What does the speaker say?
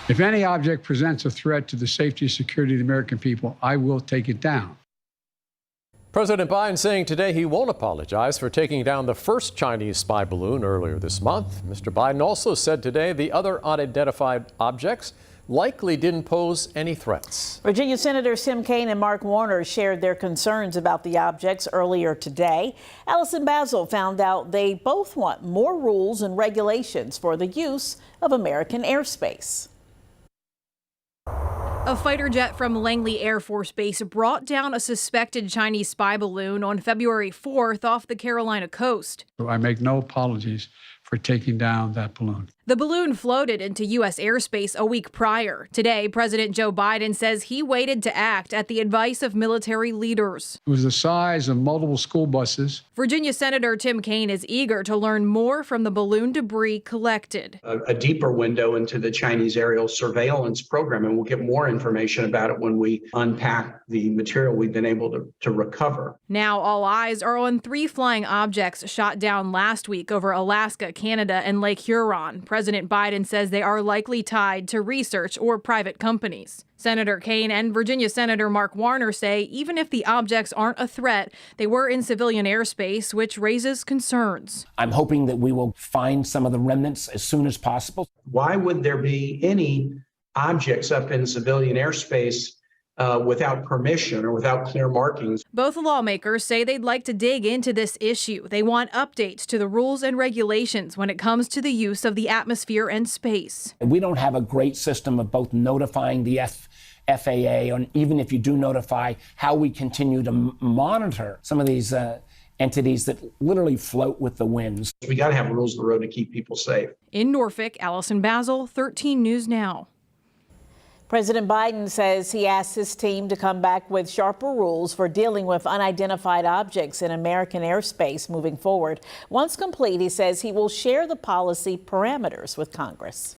If any object presents a threat to the safety and security of the American people, I will take it down. President Biden saying today he won't apologize for taking down the first Chinese spy balloon earlier this month. Mr. Biden also said today the other unidentified objects likely didn't pose any threats. Virginia Senators Tim Kaine and Mark Warner shared their concerns about the objects earlier today. Allison Bazzle found out they both want more rules and regulations for the use of American airspace. A fighter jet from Langley Air Force Base brought down a suspected Chinese spy balloon on February 4th off the Carolina coast. I make no apologies for taking down that balloon. The balloon floated into U.S. airspace a week prior. Today, President Joe Biden says he waited to act at the advice of military leaders. It was the size of multiple school buses. Virginia Senator Tim Kaine is eager to learn more from the balloon debris collected. A deeper window into the Chinese aerial surveillance program, and we'll get more information about it when we unpack the material we've been able to recover. Now all eyes are on 3 flying objects shot down last week over Alaska, Canada, and Lake Huron. President Biden says they are likely tied to research or private companies. Senator Kaine and Virginia Senator Mark Warner say even if the objects aren't a threat, they were in civilian airspace, which raises concerns. I'm hoping that we will find some of the remnants as soon as possible. Why would there be any objects up in civilian airspace without permission or without clear markings? Both lawmakers say they'd like to dig into this issue. They want updates to the rules and regulations when it comes to the use of the atmosphere and space. We don't have a great system of both notifying the FAA, and even if you do notify, how we continue to monitor some of these entities that literally float with the winds. We got to have rules of the road to keep people safe. In Norfolk, Allison Bazzle, 13 News Now. President Biden says he asked his team to come back with sharper rules for dealing with unidentified objects in American airspace moving forward. Once complete, he says he will share the policy parameters with Congress.